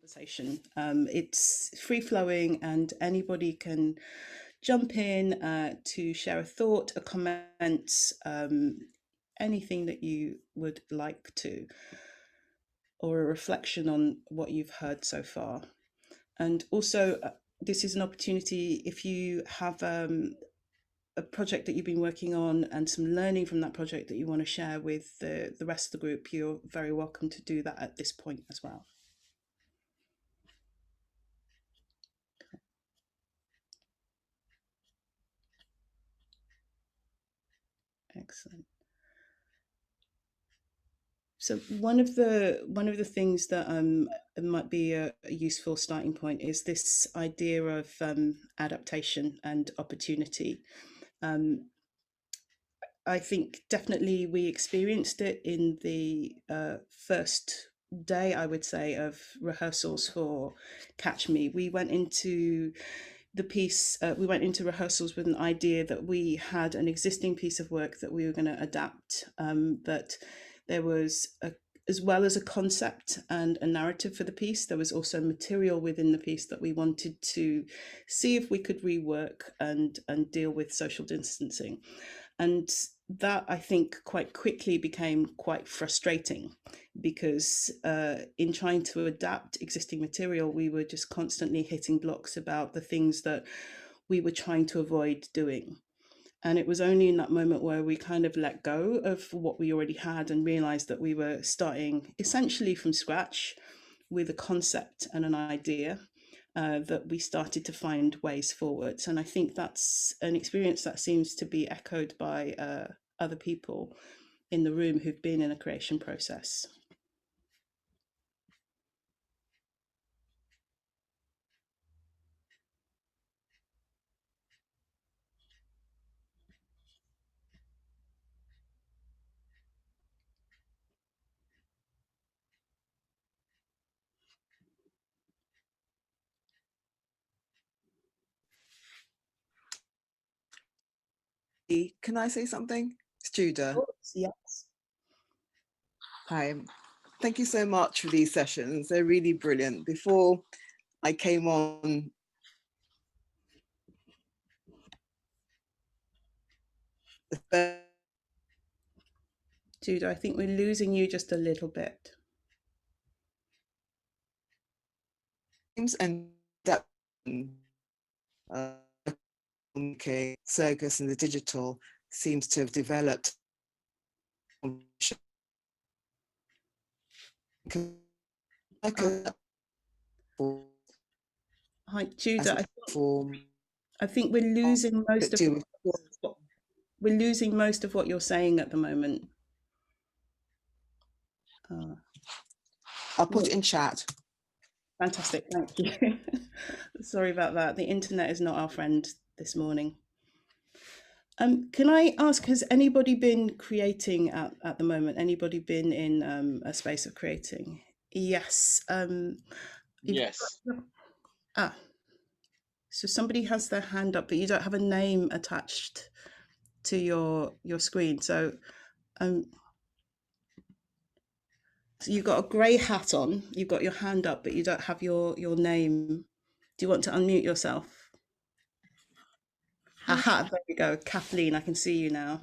conversation. It's free flowing and anybody can jump in to share a thought, a comment, anything that you would like to, or a reflection on what you've heard so far. And also, this is an opportunity if you have a project that you've been working on and some learning from that project that you want to share with the rest of the group, you're very welcome to do that at this point as well. Excellent. So one of the things that might be a useful starting point is this idea of adaptation and opportunity. I think definitely we experienced it in the first day, I would say, of rehearsals for Catch Me. We went into the piece, we went into rehearsals with an idea that we had an existing piece of work that we were going to adapt, but there was as well as a concept and a narrative for the piece, there was also material within the piece that we wanted to see if we could rework and deal with social distancing. And that, I think, quite quickly became quite frustrating because in trying to adapt existing material, we were just constantly hitting blocks about the things that we were trying to avoid doing. And it was only in that moment where we kind of let go of what we already had and realized that we were starting essentially from scratch with a concept and an idea that we started to find ways forwards. And I think that's an experience that seems to be echoed by other people in the room who've been in a creation process. Can I say something? It's Judah. Yes. Hi. Thank you so much for these sessions. They're really brilliant. Before I came on, Judah, I think we're losing you just a little bit. and that Circus and the digital seems to have developed. Hi, Judah. I think we're losing most of what you're saying at the moment. I'll put it in chat. Fantastic, thank you. Sorry about that. The internet is not our friend this morning. Can I ask, has anybody been creating at the moment? Anybody been in a space of creating? Yes. Yes. So somebody has their hand up, but you don't have a name attached to your screen. So so you've got a grey hat on, you've got your hand up, but you don't have your name. Do you want to unmute yourself? Aha, there we go. Kathleen, I can see you now.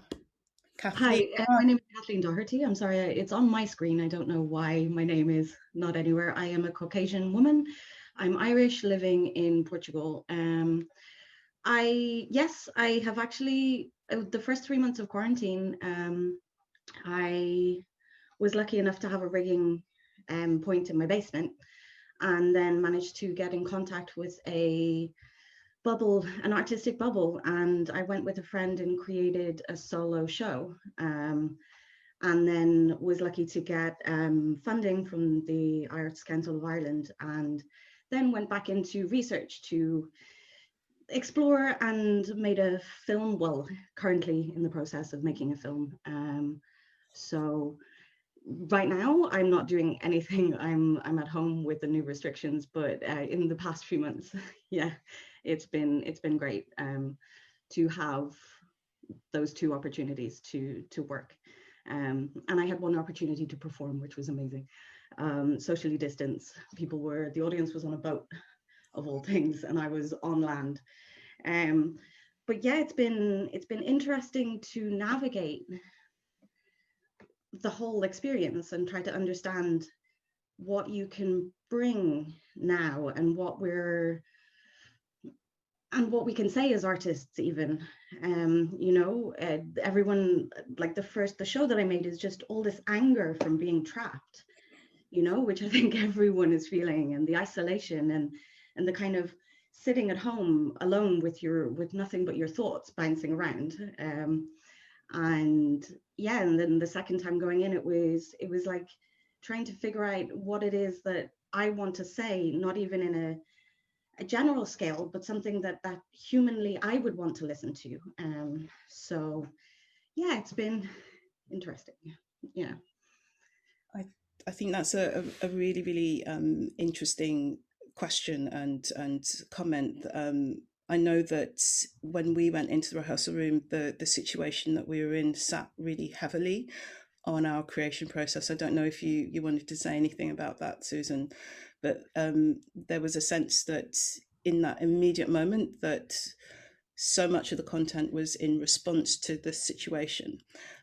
Kathleen. Hi, my name is Kathleen Doherty. I'm sorry, it's on my screen. I don't know why my name is not anywhere. I am a Caucasian woman. I'm Irish, living in Portugal. I have actually, the first 3 months of quarantine, I was lucky enough to have a rigging point in my basement, and then managed to get in contact with an artistic bubble, and I went with a friend and created a solo show, and then was lucky to get funding from the Arts Council of Ireland, and then went back into research to explore and made a film, well, currently in the process of making a film. So right now I'm not doing anything. I'm at home with the new restrictions, but in the past few months, yeah, it's been great to have those two opportunities to work. And I had one opportunity to perform, which was amazing. Socially distanced. The audience was on a boat, of all things, and I was on land. But yeah, it's been interesting to navigate the whole experience and try to understand what you can bring now and what we can say as artists even. You know, everyone, like the show that I made is just all this anger from being trapped, you know, which I think everyone is feeling, and the isolation and the kind of sitting at home alone with nothing but your thoughts bouncing around. And yeah, and then the second time going in, it was like trying to figure out what it is that I want to say, not even in a general scale, but something that humanly I would want to listen to. So yeah, it's been interesting. Yeah. I think that's a really, really interesting question and comment. I know that when we went into the rehearsal room, the situation that we were in sat really heavily on our creation process. I don't know if you wanted to say anything about that, Susan, but there was a sense that in that immediate moment that so much of the content was in response to the situation.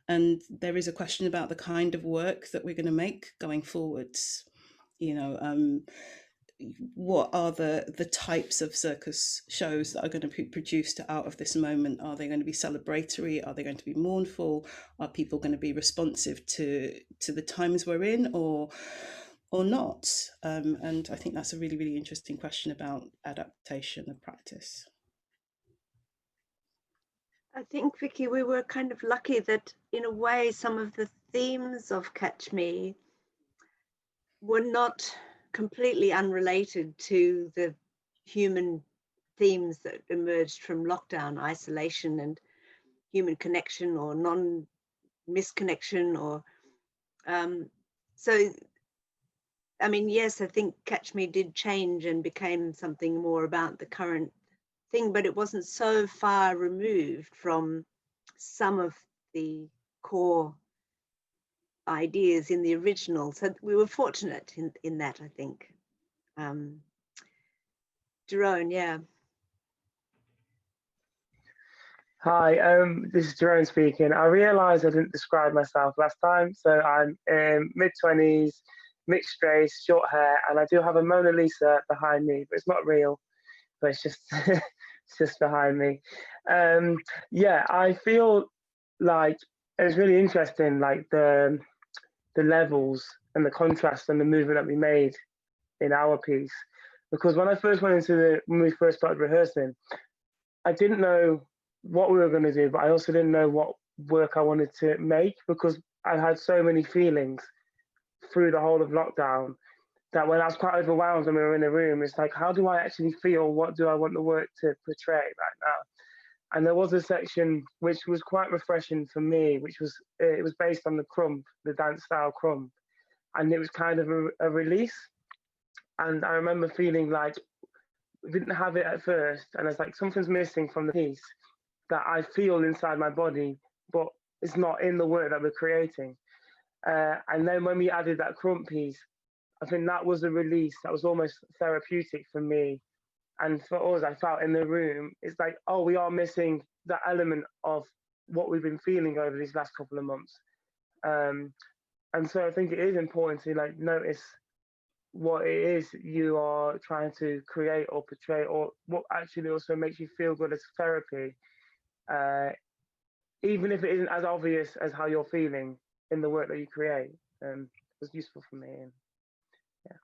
And there is a question about the kind of work that we're going to make going forwards. You know, what are the types of circus shows that are going to be produced out of this moment? Are they going to be celebratory? Are they going to be mournful? Are people going to be responsive to the times we're in, or not? And I think that's a really, really interesting question about adaptation of practice. I think, Vicky, we were kind of lucky that in a way some of the themes of Catch Me were not completely unrelated to the human themes that emerged from lockdown, isolation and human connection or non-misconnection, or so I mean, yes, I think Catch Me did change and became something more about the current thing, but it wasn't so far removed from some of the core ideas in the original. So we were fortunate in that, I think. Jerome, yeah. Hi, this is Jerome speaking. I realised I didn't describe myself last time, so I'm in mid-20s, mixed race, short hair, and I do have a Mona Lisa behind me, but it's not real, but it's just it's just behind me. Yeah, I feel like it's really interesting, like the levels and the contrast and the movement that we made in our piece, because when we first started rehearsing, I didn't know what we were going to do, but I also didn't know what work I wanted to make, because I had so many feelings through the whole of lockdown that when I was quite overwhelmed and we were in a room, it's like, how do I actually feel? What do I want the work to portray right now? And there was a section which was quite refreshing for me, which was, it was based on the crump, the dance style crump. And it was kind of a release. And I remember feeling like we didn't have it at first. And it's like, something's missing from the piece that I feel inside my body, but it's not in the work that we're creating. And then when we added that crump piece, I think that was a release that was almost therapeutic for me. And for us, I felt in the room, it's like, oh, we are missing that element of what we've been feeling over these last couple of months. And so I think it is important to like notice what it is you are trying to create or portray, or what actually also makes you feel good as therapy, even if it isn't as obvious as how you're feeling in the work that you create. It was useful for me. And yeah.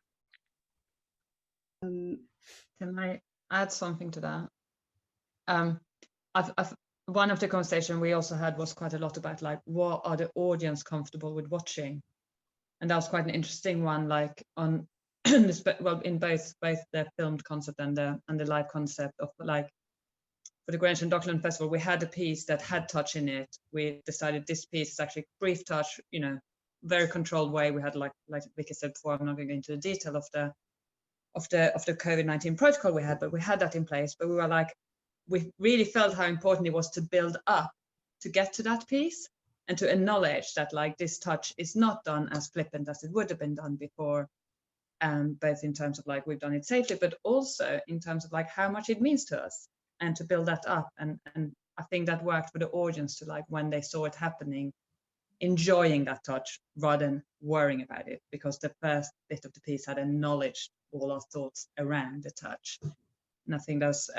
Can I add something to that? One of the conversations we also had was quite a lot about like, what are the audience comfortable with watching? And that was quite an interesting one, like on well, in both the filmed concept and the live concept of like, for the Greenwich and Dockland Festival, we had a piece that had touch in it. We decided this piece is actually brief touch, you know, very controlled way. We had like Vicky said before, I'm not going to go into the detail of the COVID-19 protocol we had, but we had that in place. But we were like, we really felt how important it was to build up to get to that piece. and to acknowledge that like this touch is not done as flippant as it would have been done before, both in terms of like we've done it safely, but also in terms of like how much it means to us, and to build that up. And I think that worked for the audience to, like, when they saw it happening, enjoying that touch rather than worrying about it, because the first bit of the piece had acknowledged all our thoughts around the touch. And I think that's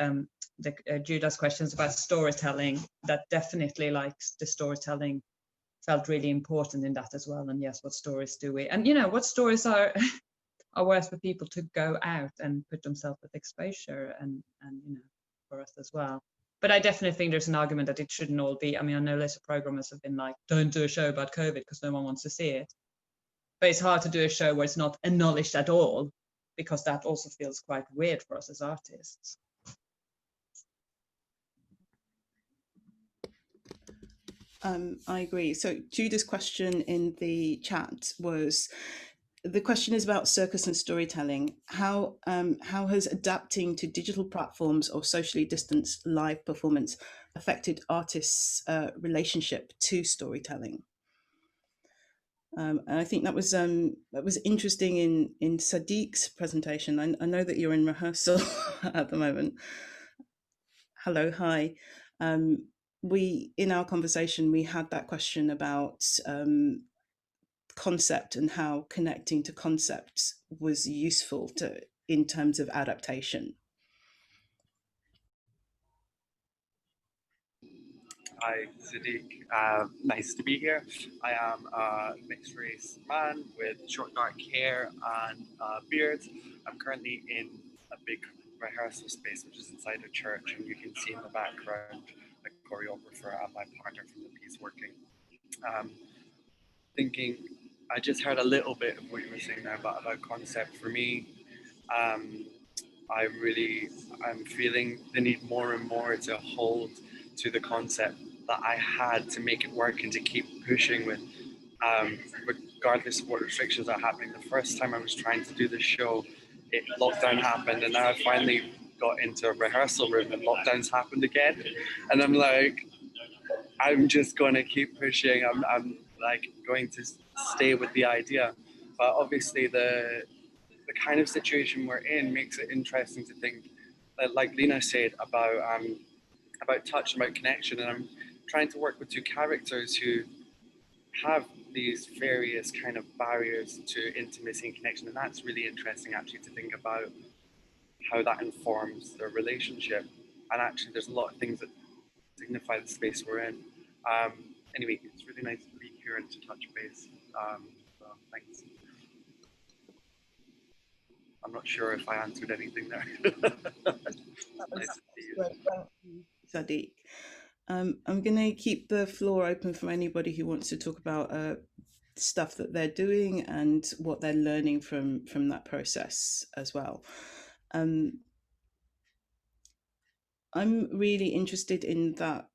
Judah's questions about storytelling, that definitely, like, the storytelling felt really important in that as well. And yes, what stories do we, and you know, what stories are are worth for people to go out and put themselves with exposure, and you know, for us as well. But I definitely think there's an argument that it shouldn't all be, I mean, I know lots of programmers have been like, don't do a show about COVID because no one wants to see it. But it's hard to do a show where it's not acknowledged at all, because that also feels quite weird for us as artists. I agree. So Judah's question in the chat was, the question is about circus and storytelling. How has adapting to digital platforms or socially distanced live performance affected artists' relationship to storytelling? And I think that was interesting in Sadiq's presentation. I know that you're in rehearsal at the moment. Hello, hi. We, in our conversation, we had that question about concept and how connecting to concepts was useful in terms of adaptation. Hi, Sadiq. Nice to be here. I am a mixed race man with short dark hair and a beard. I'm currently in a big rehearsal space, which is inside a church, and you can see in the background a choreographer and my partner from the piece working. Thinking, I just heard a little bit of what you were saying there about concept. For me, I'm feeling the need more and more to hold to the concept that I had, to make it work and to keep pushing with, regardless of what restrictions are happening. The first time I was trying to do the show, lockdown happened, and now I finally got into a rehearsal room and lockdowns happened again. And I'm like, I'm just going to keep pushing. I'm like going to stay with the idea. But obviously the kind of situation we're in makes it interesting to think, like Lena said, about touch, about connection. And I'm trying to work with two characters who have these various kind of barriers to intimacy and connection. And that's really interesting, actually, to think about how that informs their relationship. And actually, there's a lot of things that signify the space we're in. Anyway, it's really nice to be here and to touch base. So thanks. I'm not sure if I answered anything there. Nice to see you. Thank you, Sadiq. I'm going to keep the floor open for anybody who wants to talk about stuff that they're doing and what they're learning from that process as well. I'm really interested in that.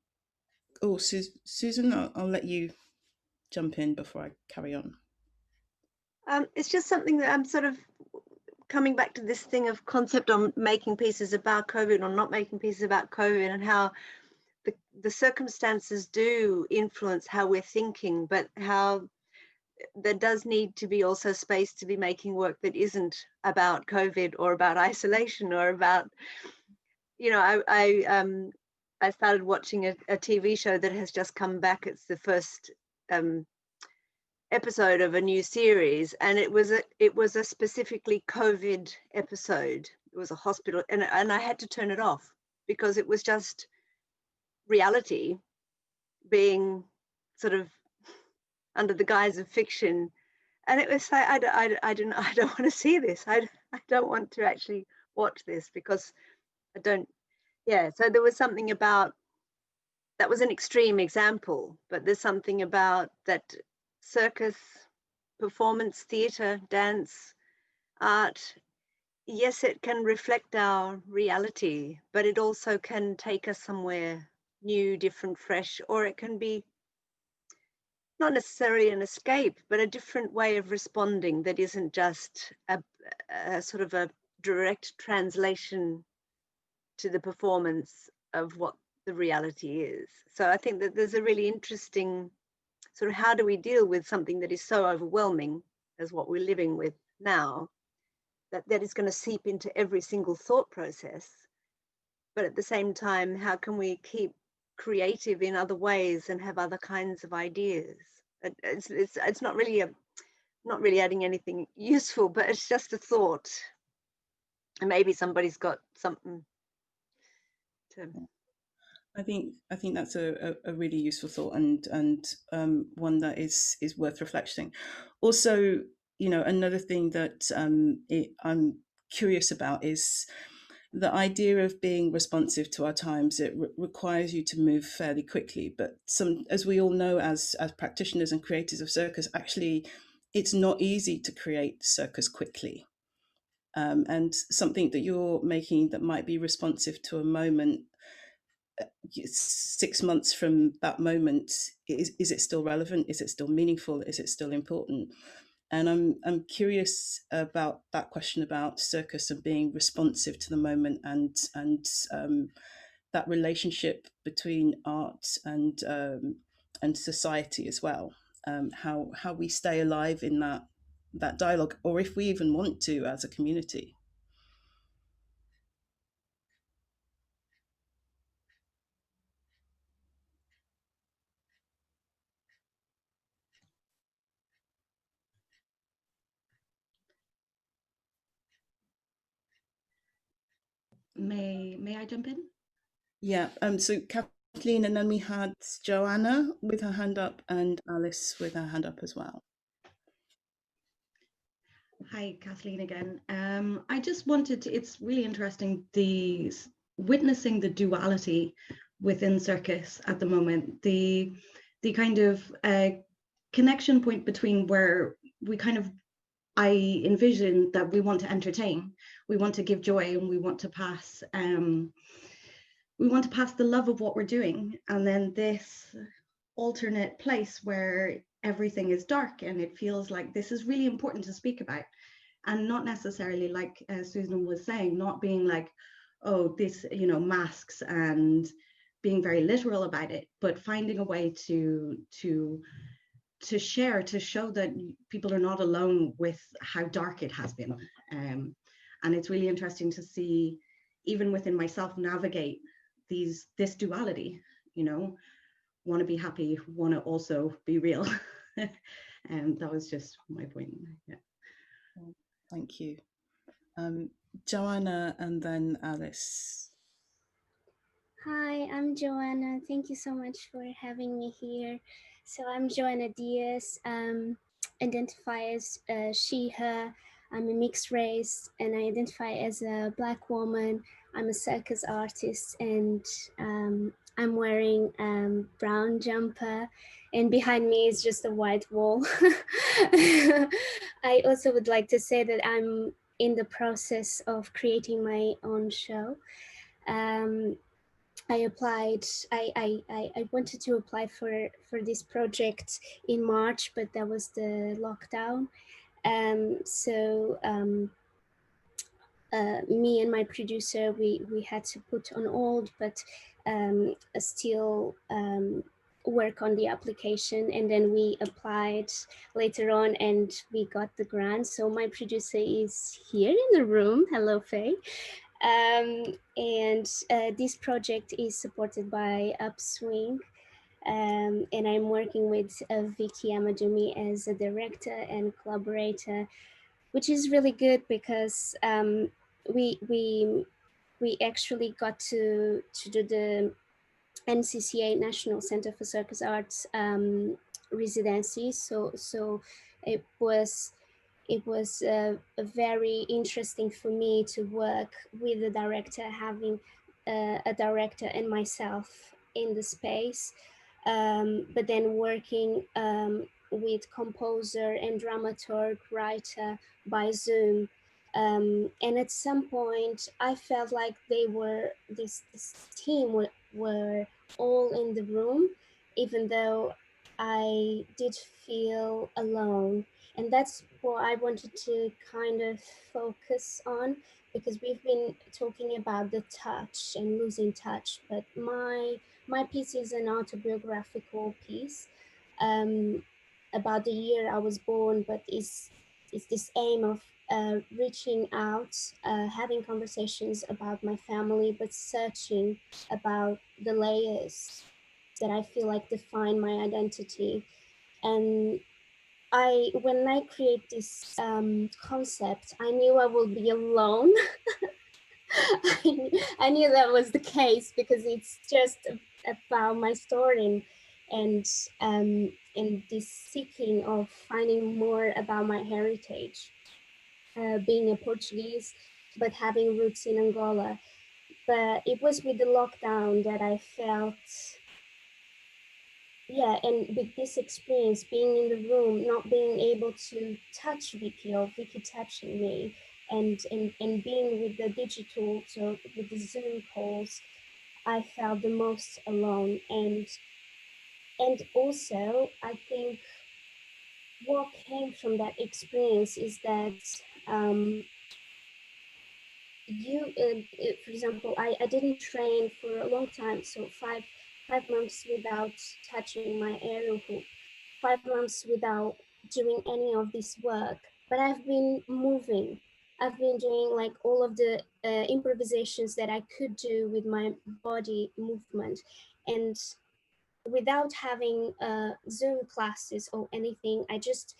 Oh, Susan, I'll let you jump in before I carry on. It's just something that I'm sort of coming back to, this thing of concept on making pieces about COVID or not making pieces about COVID, and how the circumstances do influence how we're thinking, but how there does need to be also space to be making work that isn't about COVID or about isolation or about, you know, I started watching a TV show that has just come back. It's the first episode of a new series, and it was a specifically COVID episode. It was a hospital, and I had to turn it off because it was just reality being sort of under the guise of fiction, and it was like, I don't want to see this. I don't want to actually watch this because I don't. Yeah, so there was something about, that was an extreme example, but there's something about that circus, performance, theatre, dance, art, yes, it can reflect our reality, but it also can take us somewhere new, different, fresh, or it can be not necessarily an escape, but a different way of responding that isn't just a sort of a direct translation to the performance of what the reality is. So I think that there's a really interesting sort of how do we deal with something that is so overwhelming as what we're living with now, that is going to seep into every single thought process. But at the same time, how can we keep creative in other ways and have other kinds of ideas? It's not really adding anything useful, but it's just a thought. And maybe somebody's got something to. I think that's a really useful thought, and one that is worth reflecting. Also, another thing that I'm curious about is the idea of being responsive to our times. It requires you to move fairly quickly, but as we all know, as practitioners and creators of circus, actually, it's not easy to create circus quickly. And something that you're making that might be responsive to a moment, 6 months from that moment, is it still relevant? Is it still meaningful? Is it still important? And I'm curious about that question about circus and being responsive to the moment, and that relationship between art and society as well. How we stay alive in that dialogue, or if we even want to as a community. May I jump in? Yeah. So Kathleen, and then we had Joanna with her hand up, and Alice with her hand up as well. Hi, Kathleen again. I just wanted to, it's really interesting, witnessing the duality within circus at the moment, the kind of connection point between where I envision that we want to entertain, we want to give joy, and we want to pass the love of what we're doing, and then this alternate place where everything is dark and it feels like this is really important to speak about, and not necessarily, like Susan was saying, not being like, oh, this, masks and being very literal about it, but finding a way to share, to show that people are not alone with how dark it has been. And it's really interesting to see, even within myself, navigate this duality, want to be happy, want to also be real. And that was just my point. Yeah. Thank you. Joanna, and then Alice. Hi, I'm Joanna. Thank you so much for having me here. So I'm Joanna Diaz, identify as she, her. I'm a mixed race, and I identify as a Black woman. I'm a circus artist, and I'm wearing brown jumper, and behind me is just a white wall. I also would like to say that I'm in the process of creating my own show. I applied, I wanted to apply for this project in March, but that was the lockdown. Me and my producer, we had to put on hold, but still work on the application. And then we applied later on and we got the grant. So my producer is here in the room. Hello, Faye. And this project is supported by Upswing, and I'm working with Vicky Amadumi as a director and collaborator, which is really good because we actually got to do the NCCA National Center for Circus Arts residency. So it was very interesting for me to work with the director, having a director and myself in the space, but then working with composer and dramaturg, writer by Zoom. And at some point, I felt like this team were all in the room, even though I did feel alone. And that's what I wanted to kind of focus on, because we've been talking about the touch and losing touch, but my piece is an autobiographical piece. about the year I was born, but it's this aim of reaching out, having conversations about my family, but searching about the layers that I feel like define my identity. And when I create this concept, I knew I would be alone. I knew that was the case because it's just about my story and this seeking of finding more about my heritage, being a Portuguese, but having roots in Angola. But it was with the lockdown that I felt, and with this experience, being in the room, not being able to touch Vicky or Vicky touching me, and being with the digital, so with the Zoom calls, I felt the most alone. And also, I think what came from that experience is that for example, I didn't train for a long time, so five months without touching my aerial hoop, 5 months without doing any of this work, but I've been moving. I've been doing like all of the improvisations that I could do with my body movement, and without having Zoom classes or anything, I just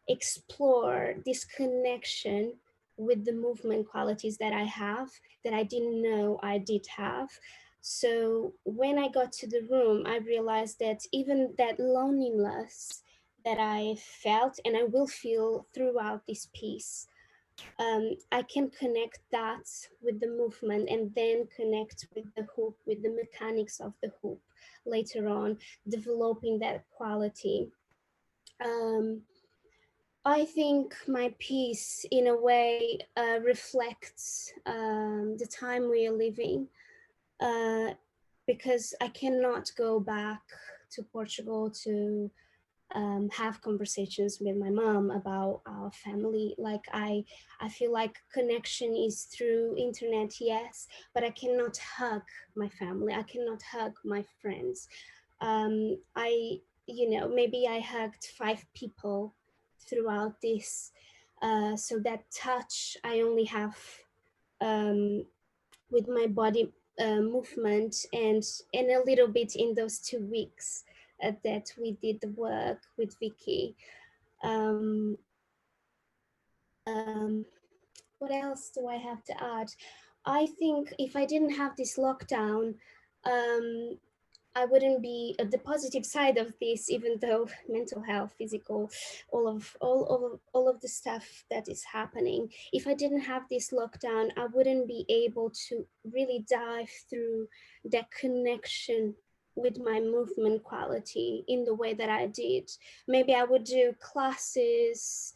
explore this connection with the movement qualities that I have, that I didn't know I did have. So when I got to the room, I realized that even that loneliness that I felt and I will feel throughout this piece, I can connect that with the movement and then connect with the hoop, with the mechanics of the hoop later on, developing that quality. I think my piece, in a way, reflects the time we are living, because I cannot go back to Portugal to have conversations with my mom about our family. Like I feel like connection is through internet, yes, but I cannot hug my family. I cannot hug my friends. Maybe I hugged 5 people throughout this. So that touch I only have with my body movement and a little bit in those 2 weeks that we did the work with Vicky. What else do I have to add? I think if I didn't have this lockdown, I wouldn't be the positive side of this, even though mental health, physical, all of the stuff that is happening. If I didn't have this lockdown, I wouldn't be able to really dive through that connection with my movement quality in the way that I did. Maybe I would do classes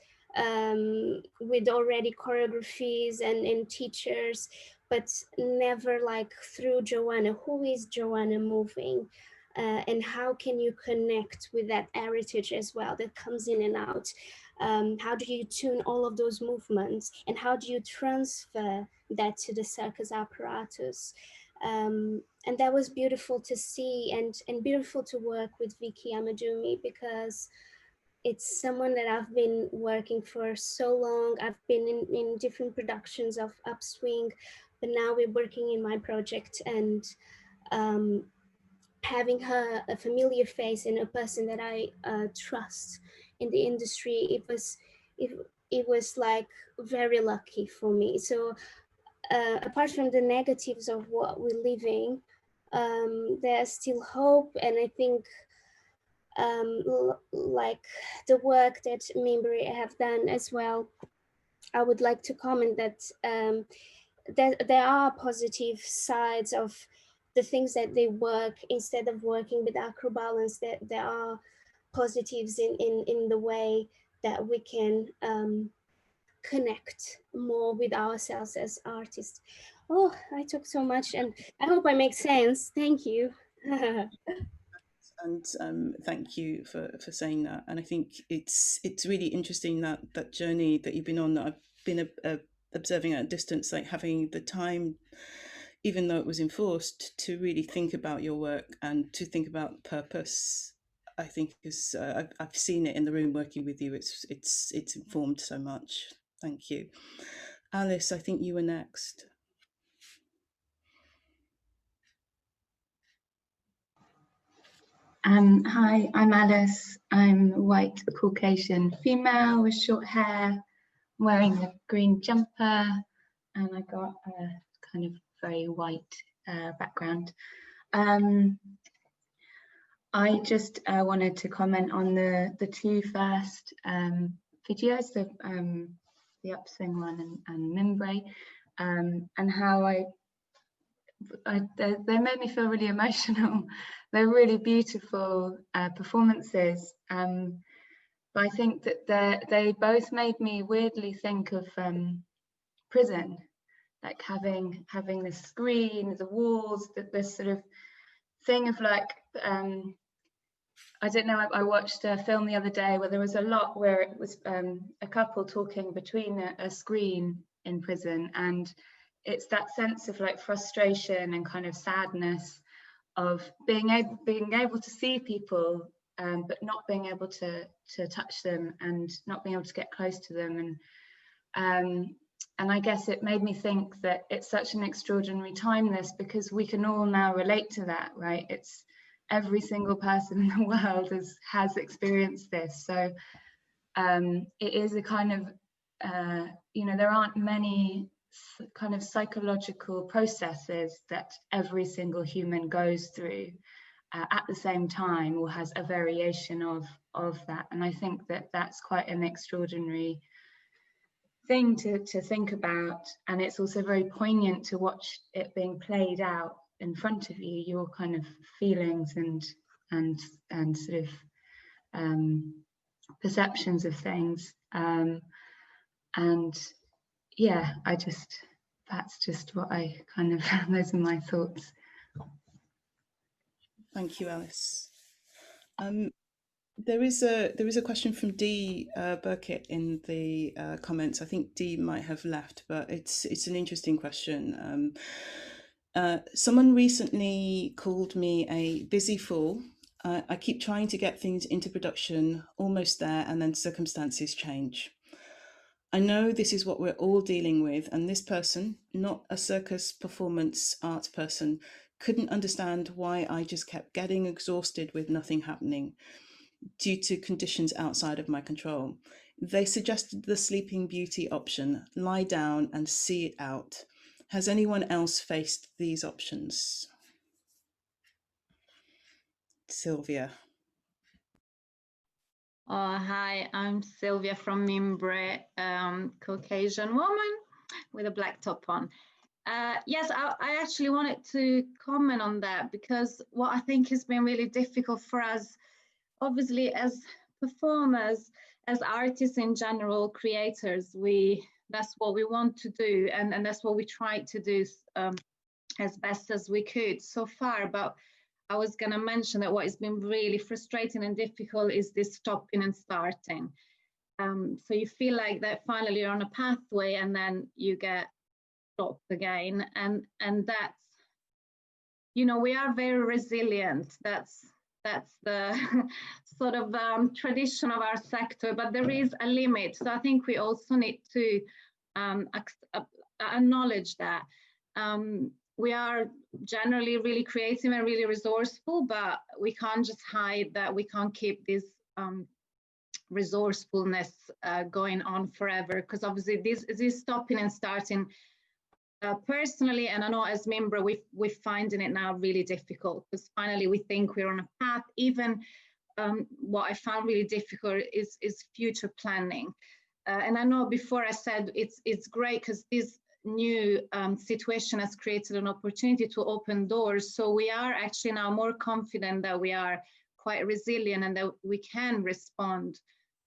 with already choreographies and teachers, but never like through Joanna. Who is Joanna moving? And how can you connect with that heritage as well that comes in and out? How do you tune all of those movements? And how do you transfer that to the circus apparatus? And that was beautiful to see and beautiful to work with Vicky Amadumi, because it's someone that I've been working for so long. I've been in different productions of Upswing, but now we're working in my project, and having her a familiar face and a person that I trust in the industry, it was like very lucky for me. So apart from the negatives of what we're living, there's still hope, and I think like the work that Mimbre have done as well, I would like to comment that that there are positive sides of the things that they work. Instead of working with acrobalance, that there are positives in the way that we can connect more with ourselves as artists. Oh, I talk so much, and I hope I make sense. Thank you. And thank you for saying that. And I think it's really interesting that journey that you've been on, that I've been observing at a distance, like having the time, even though it was enforced, to really think about your work and to think about purpose. I think is I've seen it in the room working with you. It's informed so much. Thank you. Alice, I think you were next. Hi, I'm Alice. I'm a white Caucasian female with short hair, wearing a green jumper, and I got a kind of very white background. I just wanted to comment on the two first videos, the Upswing one and Mimbre, and how they made me feel really emotional. They're really beautiful performances, but I think that they both made me weirdly think of prison, like having the screen, the walls, this sort of thing of like, I don't know, I watched a film the other day where there was a lot where it was a couple talking between a screen in prison, and it's that sense of like frustration and kind of sadness of being able to see people, but not being able to touch them and not being able to get close to them. And I guess it made me think that it's such an extraordinary time, this, because we can all now relate to that, right? It's every single person in the world has experienced this. So it is a kind of, you know, there aren't many kind of psychological processes that every single human goes through at the same time, or has a variation of that. And I think that that's quite an extraordinary thing to think about. And it's also very poignant to watch it being played out in front of you, your kind of feelings and sort of perceptions of things. And yeah, that's just what I kind of, those are my thoughts. Thank you, Alice. There is a question from Dee Burkett in the comments. I think Dee might have left, but it's an interesting question. Someone recently called me a busy fool. I keep trying to get things into production, almost there, and then circumstances change. I know this is what we're all dealing with, and this person, not a circus performance arts person, couldn't understand why I just kept getting exhausted with nothing happening due to conditions outside of my control. They suggested the Sleeping Beauty option, lie down and see it out. Has anyone else faced these options? Sylvia. Oh, hi, I'm Sylvia from Mimbre, Caucasian woman with a black top on. Yes, I actually wanted to comment on that, because what I think has been really difficult for us, obviously as performers, as artists in general, creators, that's what we want to do, and that's what we tried to do as best as we could so far. But I was going to mention that what has been really frustrating and difficult is this stopping and starting. So you feel like that finally you're on a pathway, and then you get stopped again, and that's, you know, we are very resilient. That's the sort of tradition of our sector, but there is a limit. So I think we also need to acknowledge that. We are generally really creative and really resourceful, but we can't just hide that we can't keep this resourcefulness going on forever, because obviously this stopping and starting, personally, and I know as Mimbre, we're finding it now really difficult, because finally we think we're on a path. Even what I found really difficult is future planning. And I know before I said it's great because this new situation has created an opportunity to open doors. So we are actually now more confident that we are quite resilient and that we can respond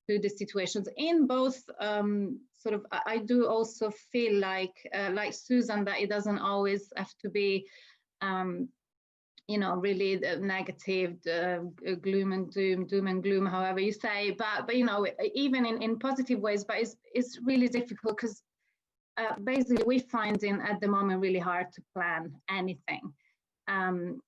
to the situations in both sort of, I do also feel like Susan, that it doesn't always have to be you know, really negative, gloom and doom and gloom, however you say, but you know, even in positive ways. But it's really difficult because basically we're finding at the moment really hard to plan anything, and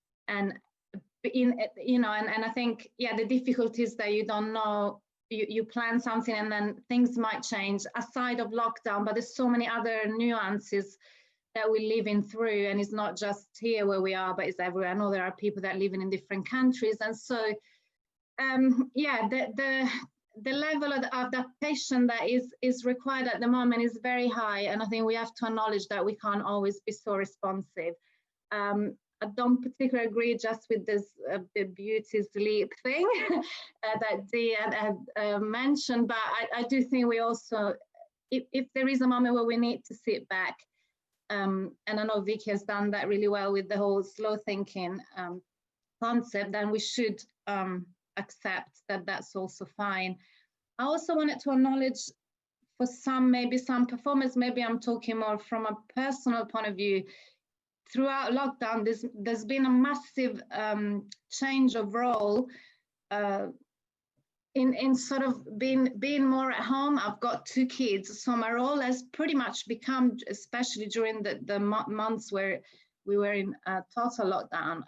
you know, and I think, yeah, the difficulties that you don't know, you plan something and then things might change aside of lockdown, but there's so many other nuances that we're living through, and it's not just here where we are, but it's everywhere. I know there are people that are living in different countries, and so yeah, the level of adaptation that is required at the moment is very high, and I think we have to acknowledge that we can't always be so responsive. I don't particularly agree just with this the beauty sleep thing that Dee had mentioned, but I do think we also, if there is a moment where we need to sit back, and I know Vicky has done that really well with the whole slow thinking concept, then we should accept that that's also fine. I also wanted to acknowledge for maybe some performers, maybe I'm talking more from a personal point of view, throughout lockdown, there's been a massive change of role in sort of being more at home. I've got 2 kids, so my role has pretty much become, especially during the months where we were in total lockdown,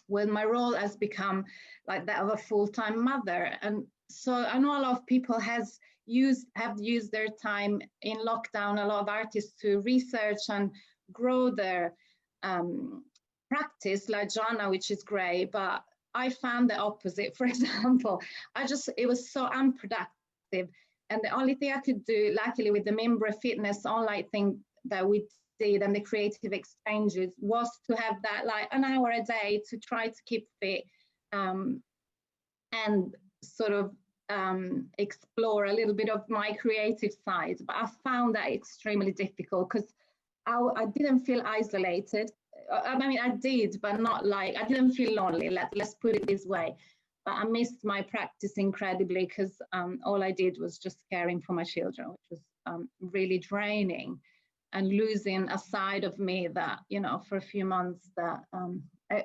when my role has become like that of a full-time mother. And so I know a lot of people have used their time in lockdown, a lot of artists, to research and grow their practice, like Joanna, which is great, but I found the opposite. For example, it was so unproductive, and the only thing I could do, luckily with the Mimbra Fitness online thing that we did and the creative exchanges, was to have that like an hour a day to try to keep fit and sort of explore a little bit of my creative side. But I found that extremely difficult because I didn't feel isolated. I mean, I did, but not like, I didn't feel lonely, let's put it this way. But I missed my practice incredibly because all I did was just caring for my children, which was really draining, and losing a side of me that, you know, for a few months that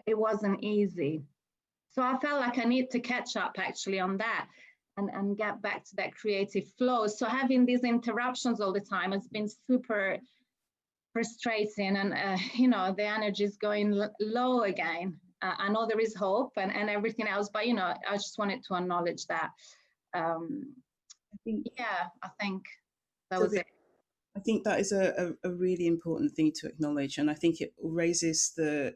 it wasn't easy. So I felt like I need to catch up actually on that and get back to that creative flow. So having these interruptions all the time has been super frustrating, and you know, the energy is going low again. I know there is hope and everything else, but you know, I just wanted to acknowledge that. I think that was it. I think that is a really important thing to acknowledge, and I think it raises the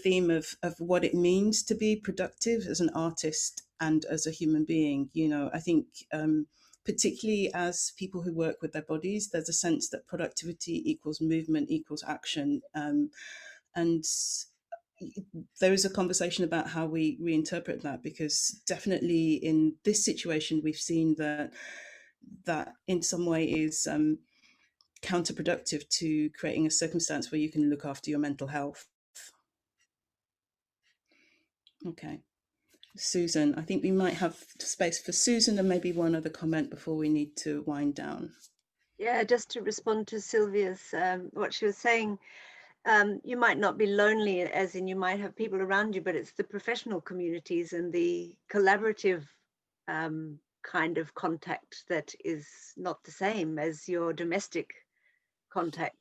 theme of what it means to be productive as an artist and as a human being. You know, I think particularly as people who work with their bodies, there's a sense that productivity equals movement equals action, and there is a conversation about how we reinterpret that, because definitely in this situation we've seen that in some way is counterproductive to creating a circumstance where you can look after your mental health. Okay, Susan, I think we might have space for Susan and maybe one other comment before we need to wind down. Yeah, just to respond to Sylvia's, what she was saying, you might not be lonely, as in you might have people around you, but it's the professional communities and the collaborative kind of contact that is not the same as your domestic contact.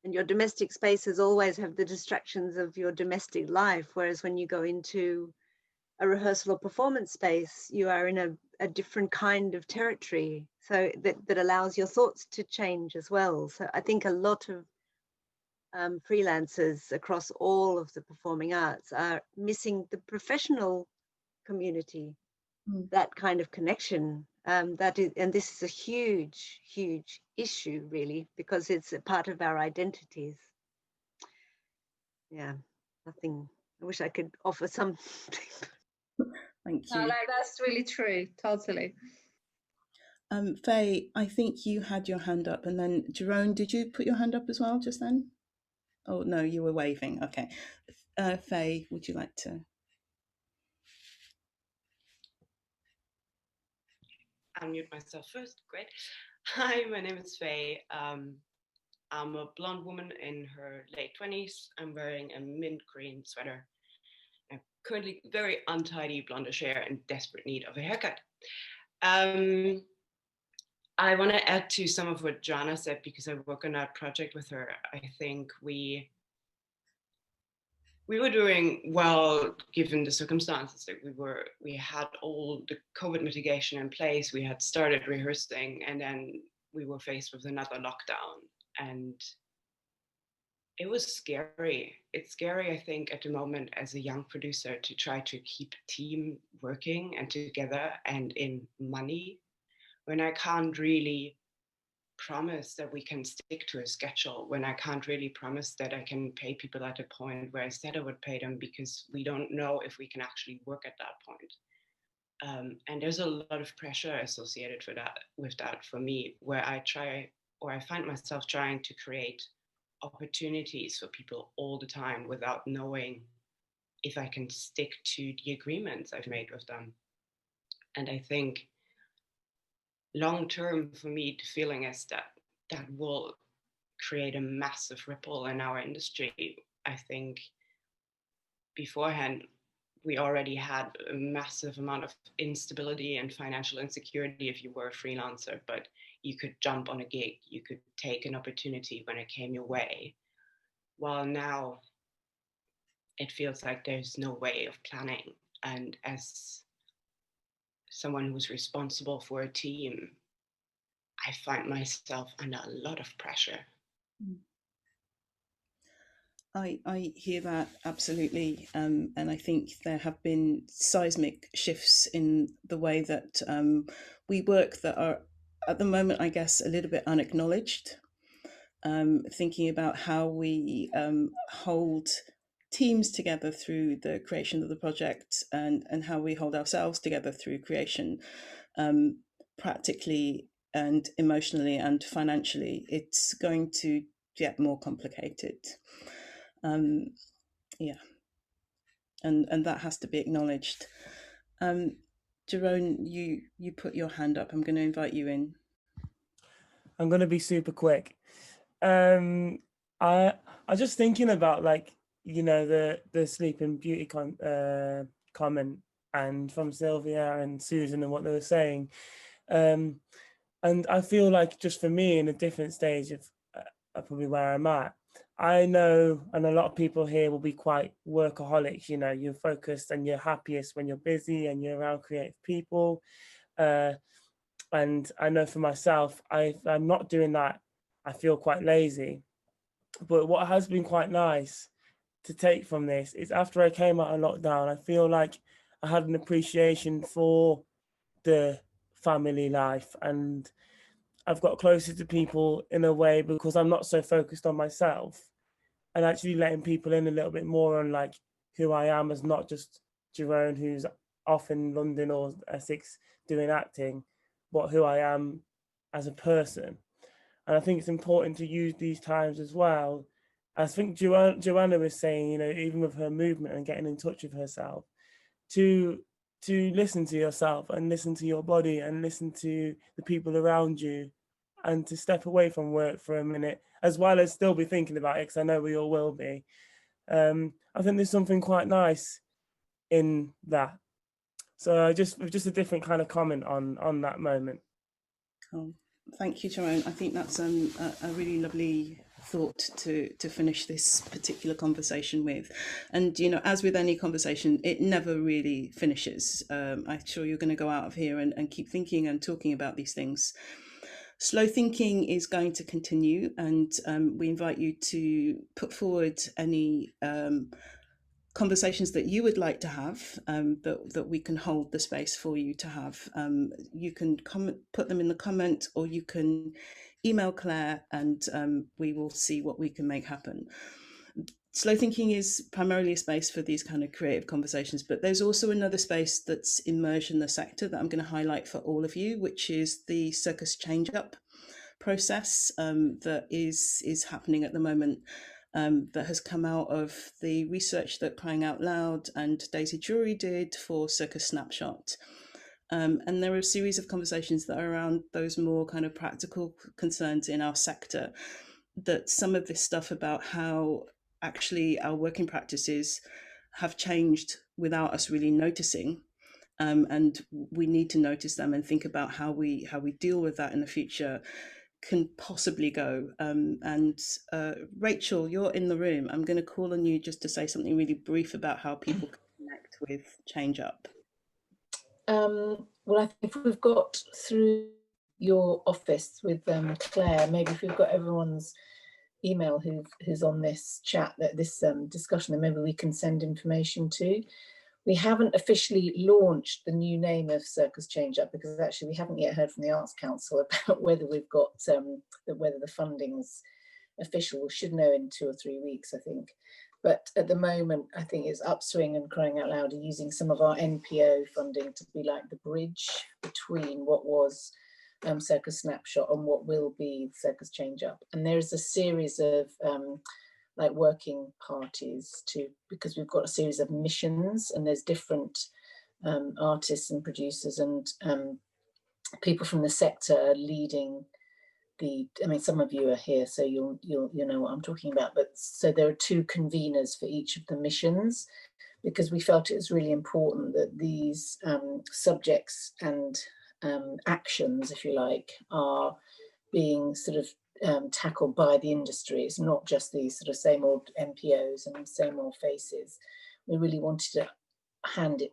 And your domestic spaces always have the distractions of your domestic life, whereas when you go into a rehearsal or performance space, you are in a different kind of territory, so that allows your thoughts to change as well. So I think a lot of freelancers across all of the performing arts are missing the professional community, that kind of connection. That is, and this is a huge, huge issue, really, because it's a part of our identities. Yeah, nothing. I wish I could offer something. Thank you. No, that's really true, totally. Faye, I think you had your hand up, and then Jerome, did you put your hand up as well just then? Oh no, you were waving. Okay. Faye, would you like to? Unmute myself first. Great. Hi, my name is Faye. I'm a blonde woman in her late 20s. I'm wearing a mint green sweater. I'm currently very untidy blondish hair in desperate need of a haircut. I want to add to some of what Joanna said because I work on a project with her. I think we We were doing well given the circumstances. That we had all the COVID mitigation in place. We had started rehearsing, and then we were faced with another lockdown, and it was scary. It's scary, I think, at the moment as a young producer to try to keep a team working and together and in money when I can't really promise that we can stick to a schedule, when I can't really promise that I can pay people at a point where I said I would pay them, because we don't know if we can actually work at that point. And there's a lot of pressure associated with that for me, where I find myself trying to create opportunities for people all the time without knowing if I can stick to the agreements I've made with them. And I think long term for me, the feeling is that will create a massive ripple in our industry. I think beforehand, we already had a massive amount of instability and financial insecurity if you were a freelancer, but you could jump on a gig, you could take an opportunity when it came your way. While now, it feels like there's no way of planning. And as someone who's responsible for a team, I find myself under a lot of pressure. I hear that absolutely, and I think there have been seismic shifts in the way that we work that are at the moment, I guess, a little bit unacknowledged. Thinking about how we hold teams together through the creation of the project, and how we hold ourselves together through creation, practically and emotionally and financially. It's going to get more complicated. Yeah, and that has to be acknowledged. Jerome, you put your hand up. I'm going to invite you in. I'm going to be super quick. I was just thinking about, like, you know, the Sleeping Beauty comment, and from Sylvia and Susan and what they were saying, and I feel like, just for me, in a different stage of probably where I'm at, I know, and a lot of people here will be quite workaholics. You know, you're focused and you're happiest when you're busy and you're around creative people. And I know for myself, I'm not doing that. I feel quite lazy. But what has been quite nice to take from this is, after I came out of lockdown, I feel like I had an appreciation for the family life, and I've got closer to people in a way because I'm not so focused on myself, and actually letting people in a little bit more on, like, who I am as not just Jerome, who's off in London or Essex doing acting, but who I am as a person. And I think it's important to use these times as well. I think Joanna was saying, you know, even with her movement and getting in touch with herself, to listen to yourself and listen to your body and listen to the people around you, and to step away from work for a minute, as well as still be thinking about it, because I know we all will be. I think there's something quite nice in that. So just a different kind of comment on that moment. Oh, thank you, Jerome. I think that's a really lovely thought to finish this particular conversation with. And, you know, as with any conversation, it never really finishes. I'm sure you're going to go out of here and keep thinking and talking about these things. Slow thinking is going to continue, and we invite you to put forward any conversations that you would like to have, that we can hold the space for you to have. You can put them in the comment, or you can email Claire, and we will see what we can make happen. Slow thinking is primarily a space for these kind of creative conversations, but there's also another space that's emerged in the sector that I'm going to highlight for all of you, which is the Circus Change Up process that is happening at the moment, that has come out of the research that Crying Out Loud and Daisy Drury did for Circus Snapshot. And there are a series of conversations that are around those more kind of practical concerns in our sector, that some of this stuff about how actually our working practices have changed without us really noticing, and we need to notice them and think about how we deal with that in the future, can possibly go. And Rachel, you're in the room. I'm going to call on you just to say something really brief about how people can connect with Change Up. Well, I think if we've got through your office with Claire, maybe if we've got everyone's email who's on this chat, that this discussion, then maybe we can send information to. We haven't officially launched the new name of Circus Change Up because actually we haven't yet heard from the Arts Council about whether we've got whether the funding's official. We should know in 2 or 3 weeks, I think. But at the moment, I think it's Upswing and Crying Out Loud are using some of our NPO funding to be like the bridge between what was Circus Snapshot and what will be Circus Change Up. And there's a series of like working parties because we've got a series of missions, and there's different artists and producers and people from the sector are leading I mean, some of you are here, so you'll know what I'm talking about. But so there are 2 conveners for each of the missions, because we felt it was really important that these subjects and actions, if you like, are being sort of tackled by the industry. It's not just these sort of same old NPOs and same old faces. We really wanted to hand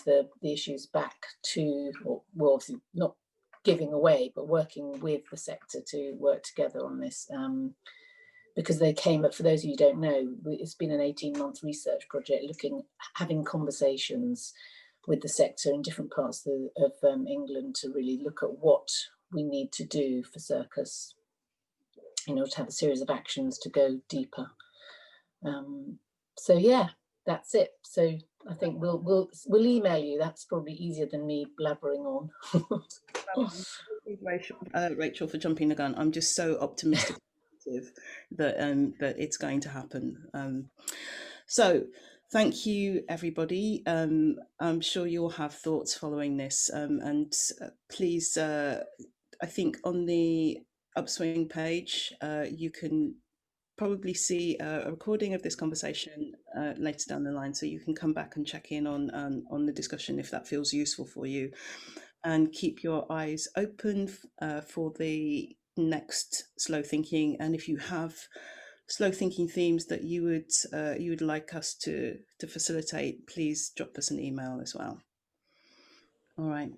the issues back to, well, obviously not giving away, but working with the sector to work together on this, because they came up, for those of you who don't know, it's been an 18-month research project having conversations with the sector in different parts of England to really look at what we need to do for circus in order to have a series of actions to go deeper. So yeah, that's it. So I think we'll email you. That's probably easier than me blabbering on. Rachel, for jumping the gun. I'm just so optimistic that it's going to happen. So thank you, everybody. I'm sure you'll have thoughts following this, and please, I think on the Upswing page, you can probably see a recording of this conversation later down the line, so you can come back and check in on the discussion if that feels useful for you, and keep your eyes open for the next slow thinking. And if you have slow thinking themes that you would like us to facilitate, please drop us an email as well. All right.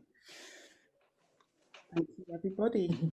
Thank you, everybody.